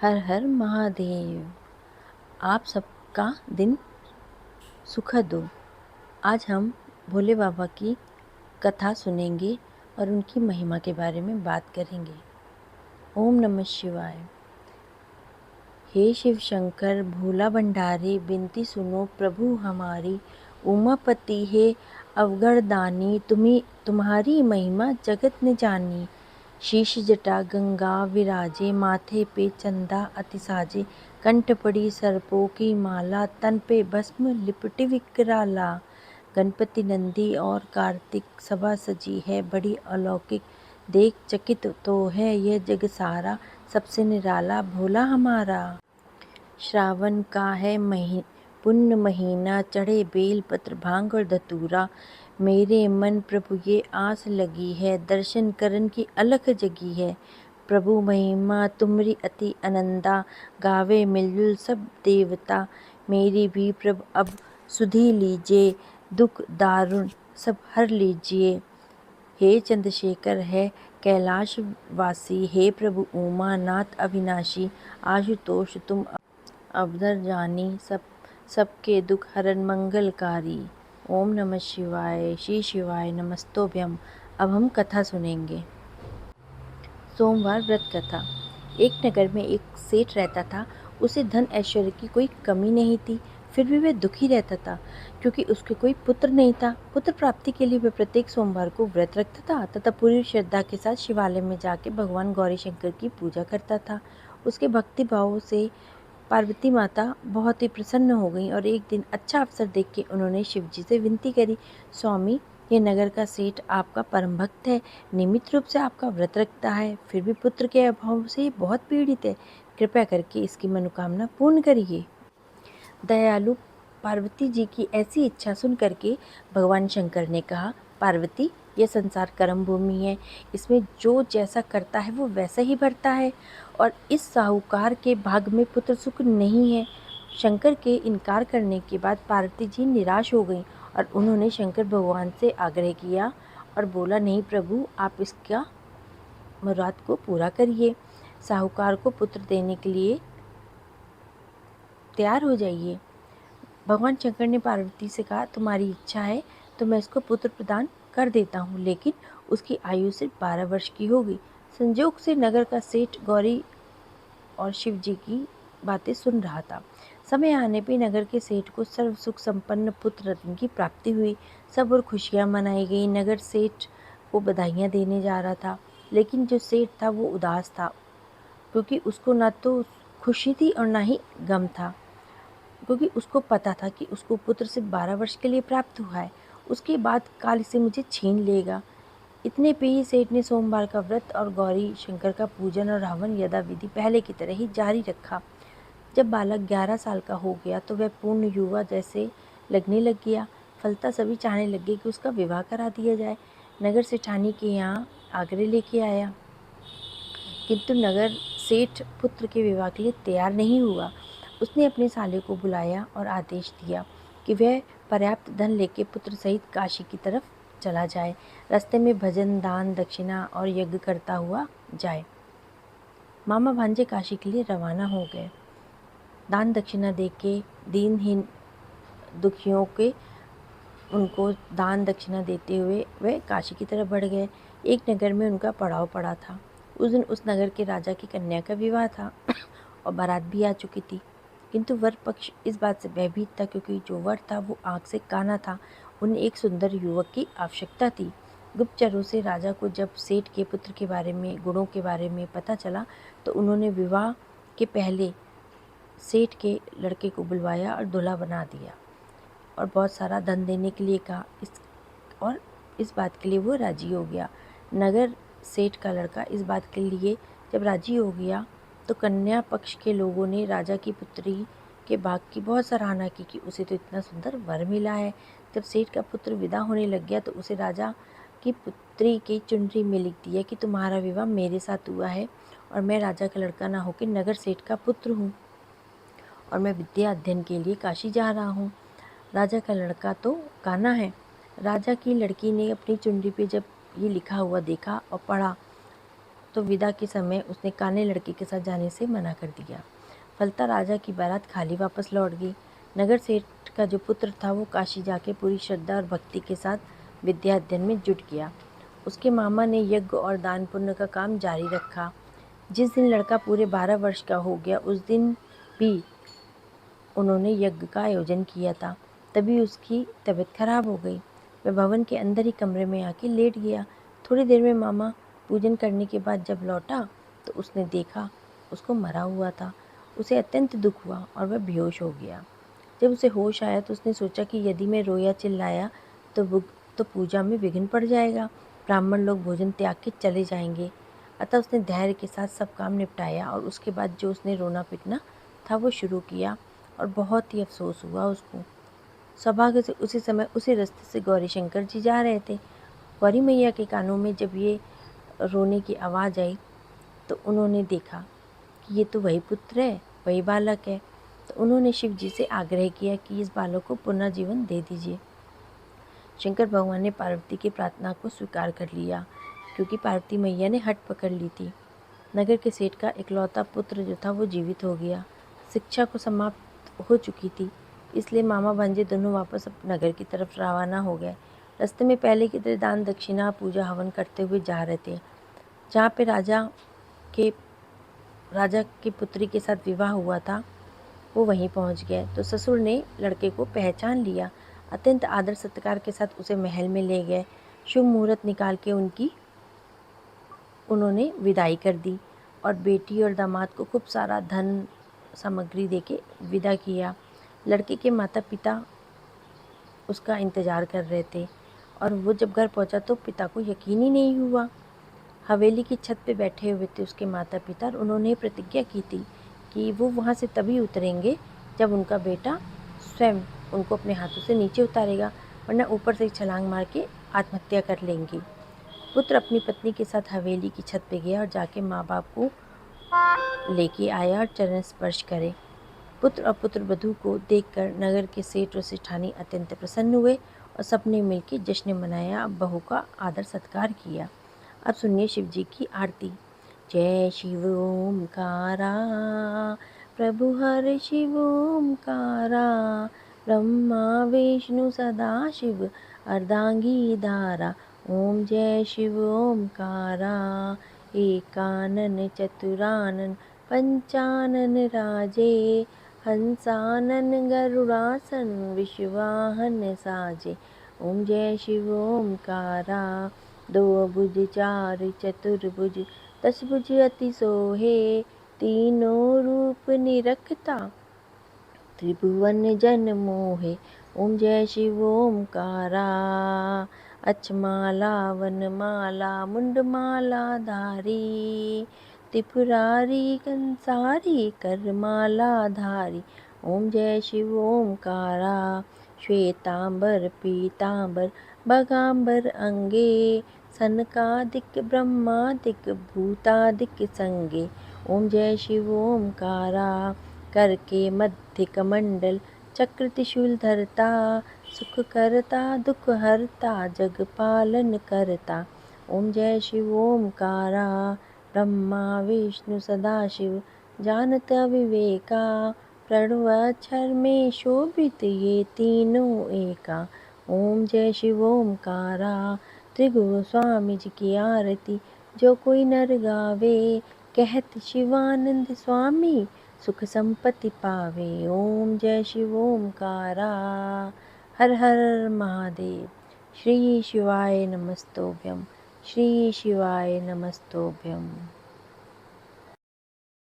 हर हर महादेव। आप सबका दिन सुखद हो। आज हम भोले बाबा की कथा सुनेंगे और उनकी महिमा के बारे में बात करेंगे। ओम नमः शिवाय। हे शिव शंकर भोला भंडारी, बिनती सुनो प्रभु हमारी। उमापति हे अवगढ़दानी, तुम्हारी महिमा जगत ने जानी। शीश जटा गंगा विराजे, माथे पे चंदा अति साजे। कंठ पड़ी सर्पों की माला, तन पे भस्म लिपटी विकराला। गणपति नंदी और कार्तिक सभा सजी है, बड़ी अलौकिक देख चकित तो है यह जग सारा। सबसे निराला भोला हमारा। श्रावण का है पुण्य महीना, चढ़े बेल पत्र भांग और धतूरा। मेरे मन प्रभु ये आस लगी है, दर्शन करन की अलख जगी है। प्रभु महिमा तुमरी अति अनंदा, गावे मिलजुल सब देवता। मेरी भी प्रभु अब सुधी लीजिए, दुख दारुण सब हर लीजिए। हे चंद्रशेखर है कैलाश वासी, हे प्रभु उमा नाथ अविनाशी। आशुतोष तुम अवधर जानी, सबके दुख हरन मंगलकारी। ओम नमः शिवाय। श्री शिवाय नमस्तोभ्यम। अब हम कथा सुनेंगे। सोमवार व्रत कथा। एक नगर में एक सेठ रहता था। उसे धन ऐश्वर्य की कोई कमी नहीं थी, फिर भी वह दुखी रहता था क्योंकि उसके कोई पुत्र नहीं था। पुत्र प्राप्ति के लिए वह प्रत्येक सोमवार को व्रत रखता था तथा पूरी श्रद्धा के साथ शिवालय में जाकर भगवान गौरी शंकर की पूजा करता था। उसके भक्ति भाव से पार्वती माता बहुत ही प्रसन्न हो गई और एक दिन अच्छा अवसर देख के उन्होंने शिव जी से विनती करी, स्वामी ये नगर का सेठ आपका परम भक्त है, नियमित रूप से आपका व्रत रखता है, फिर भी पुत्र के अभाव से बहुत पीड़ित है, कृपया करके इसकी मनोकामना पूर्ण करिए। दयालु पार्वती जी की ऐसी इच्छा सुन करके भगवान शंकर ने कहा, पार्वती यह संसार कर्म भूमि है, इसमें जो जैसा करता है वो वैसा ही भरता है और इस साहूकार के भाग में पुत्र सुख नहीं है। शंकर के इनकार करने के बाद पार्वती जी निराश हो गई और उन्होंने शंकर भगवान से आग्रह किया और बोला, नहीं प्रभु आप इसका मुराद को पूरा करिए, साहूकार को पुत्र देने के लिए तैयार हो जाइए। भगवान शंकर ने पार्वती से कहा, तुम्हारी इच्छा है तो मैं इसको पुत्र प्रदान कर देता हूँ, लेकिन उसकी आयु सिर्फ 12 वर्ष की होगी। संजोग से नगर का सेठ गौरी और शिव जी की बातें सुन रहा था। समय आने पे नगर के सेठ को सर्व सुख संपन्न पुत्र रत्न की प्राप्ति हुई। सब और खुशियाँ मनाई गई। नगर सेठ को बधाइयाँ देने जा रहा था, लेकिन जो सेठ था वो उदास था क्योंकि उसको ना तो खुशी थी और ना ही गम था, क्योंकि उसको पता था कि उसको पुत्र सिर्फ 12 वर्ष के लिए प्राप्त हुआ है, उसके बाद काल इसे मुझे छीन लेगा। इतने पे ही सेठ ने सोमवार का व्रत और गौरी शंकर का पूजन और हवन यथाविधि पहले की तरह ही जारी रखा। जब बालक 11 साल का हो गया तो वह पूर्ण युवा जैसे लगने लग गया। फलता सभी चाहने लगे कि उसका विवाह करा दिया जाए। नगर सेठानी के यहाँ आग्रह लेके आया, किंतु नगर सेठ पुत्र के विवाह के लिए तैयार नहीं हुआ। उसने अपने साले को बुलाया और आदेश दिया कि वह पर्याप्त धन लेके पुत्र सहित काशी की तरफ चला जाए, रास्ते में भजन दान दक्षिणा और यज्ञ करता हुआ जाए। मामा भांजे काशी के लिए रवाना हो गए। दान दक्षिणा दे के दीनहीन दुखियों के उनको दान दक्षिणा देते हुए वे काशी की तरफ बढ़ गए। एक नगर में उनका पड़ाव पड़ा था। उस दिन उस नगर के राजा की कन्या का विवाह था और बारात भी आ चुकी थी, किंतु वर पक्ष इस बात से भयभीत था क्योंकि जो वर था वो आँख से काना था। उन्हें एक सुंदर युवक की आवश्यकता थी। गुप्तचरों से राजा को जब सेठ के पुत्र के बारे में गुणों के बारे में पता चला तो उन्होंने विवाह के पहले सेठ के लड़के को बुलवाया और दूल्हा बना दिया और बहुत सारा धन देने के लिए कहा। इस बात के लिए वो राजी हो गया। नगर सेठ का लड़का इस बात के लिए जब राजी हो गया तो कन्या पक्ष के लोगों ने राजा की पुत्री के भाग की बहुत सराहना की कि उसे तो इतना सुंदर वर मिला है। जब सेठ का पुत्र विदा होने लग गया तो उसे राजा की पुत्री की चुनरी में लिख दिया कि तुम्हारा विवाह मेरे साथ हुआ है और मैं राजा का लड़का ना होकर नगर सेठ का पुत्र हूँ और मैं विद्या अध्ययन के लिए काशी जा रहा हूँ। राजा का लड़का तो काना है। राजा की लड़की ने अपनी चुनरी पे जब ये लिखा हुआ देखा और पढ़ा तो विदा के समय उसने काने लड़के के साथ जाने से मना कर दिया। फलता राजा की बारात खाली वापस लौट गई। नगर सेठ का जो पुत्र था वो काशी जाके पूरी श्रद्धा और भक्ति के साथ विद्या अध्ययन में जुट गया। उसके मामा ने यज्ञ और दान पुण्य का काम जारी रखा। जिस दिन लड़का पूरे 12 वर्ष का हो गया उस दिन भी उन्होंने यज्ञ का आयोजन किया था। तभी उसकी तबीयत खराब हो गई। वह भवन के अंदर ही कमरे में आके लेट गया। थोड़ी देर में मामा पूजन करने के बाद जब लौटा तो उसने देखा उसको मरा हुआ था। उसे अत्यंत दुख हुआ और वह बेहोश हो गया। जब उसे होश आया तो उसने सोचा कि यदि मैं रोया चिल्लाया तो पूजा में विघ्न पड़ जाएगा, ब्राह्मण लोग भोजन त्याग के चले जाएंगे। अतः उसने धैर्य के साथ सब काम निपटाया और उसके बाद जो उसने रोना पिटना था वो शुरू किया और बहुत ही अफसोस हुआ उसको। सौभाग्य से उसी समय उसी रास्ते से गौरी शंकर जी जा रहे थे। गौरी मैया के कानों में जब ये रोने की आवाज़ आई तो उन्होंने देखा कि ये तो वही पुत्र है, वही बालक है। तो उन्होंने शिव जी से आग्रह किया कि इस बालक को पुनर्जीवन दे दीजिए। शंकर भगवान ने पार्वती की प्रार्थना को स्वीकार कर लिया क्योंकि पार्वती मैया ने हट पकड़ ली थी। नगर के सेठ का इकलौता पुत्र जो था वो जीवित हो गया। शिक्षा को समाप्त हो चुकी थी, इसलिए मामा भांजे दोनों वापस नगर की तरफ रवाना हो गए। रास्ते में पहले की तरह दान दक्षिणा पूजा हवन करते हुए जा रहे थे। जहाँ पे राजा की पुत्री के साथ विवाह हुआ था वो वहीं पहुँच गए तो ससुर ने लड़के को पहचान लिया। अत्यंत आदर सत्कार के साथ उसे महल में ले गए। शुभ मुहूर्त निकाल के उन्होंने विदाई कर दी और बेटी और दामाद को खूब सारा धन सामग्री देके विदा किया। लड़के के माता पिता उसका इंतज़ार कर रहे थे और वो जब घर पहुंचा तो पिता को यकीन ही नहीं हुआ। हवेली की छत पे बैठे हुए थे उसके माता पिता और उन्होंने प्रतिज्ञा की थी कि वो वहाँ से तभी उतरेंगे जब उनका बेटा स्वयं उनको अपने हाथों से नीचे उतारेगा, वरना ऊपर से छलांग मार के आत्महत्या कर लेंगे। पुत्र अपनी पत्नी के साथ हवेली की छत पे गया और जाके माँ बाप को लेके आया और चरण स्पर्श करे। पुत्र और पुत्र वधू को देखकर नगर के सेठ और सेठानी अत्यंत प्रसन्न हुए और सबने मिलकर जश्न मनाया, बहू का आदर सत्कार किया। अब सुनिए शिव जी की आरती। जय शिव ओमकारा प्रभु हर शिव ओमकारा, ब्रह्मा विष्णु सदा शिव अर्धांगी धारा। ओम जय शिव ओमकारा एकानन चतुरानन पंचानन राजे, हंसानन गरुड़ासन विश्वाहन साजे। ओम जय शिव ओमकारा दो भुज चार चतुर्भुज, दस भुज अति सोहे, तीनों रूप निरखता त्रिभुवन जन मोहे। ओम जय शिव ओमकारा अक्षमाला वनमाला मुंडमाला धारी, त्रिपुरारी कंसारी करमाला धारी। ओम जय शिव ओमकारा श्वेतांबर पीतांबर बगांबर अंगे, सनकादिक ब्रह्मादिक भूतादिक संगे। ओम जय शिव ओमकारा कर के मध्य कमंडल चक्र त्रिशूल धरता, सुख करता दुख हरता जग पालन करता। ओम जय शिव ओमकारा ब्रह्मा विष्णु सदाशिव जानत विवेका, प्रणव अक्षर में शोभित ये तीनों एका। ओम जय शिव ओमकारा त्रिगुरु स्वामी जी की आरती जो कोई नर गावे, कहत शिवानंद स्वामी सुख संपत्ति पावे। ओम जय शिव ओमकारा। हर हर महादेव। श्री शिवाय नमस्तोभ्यम, श्री शिवाय नमस्तोभ्यम।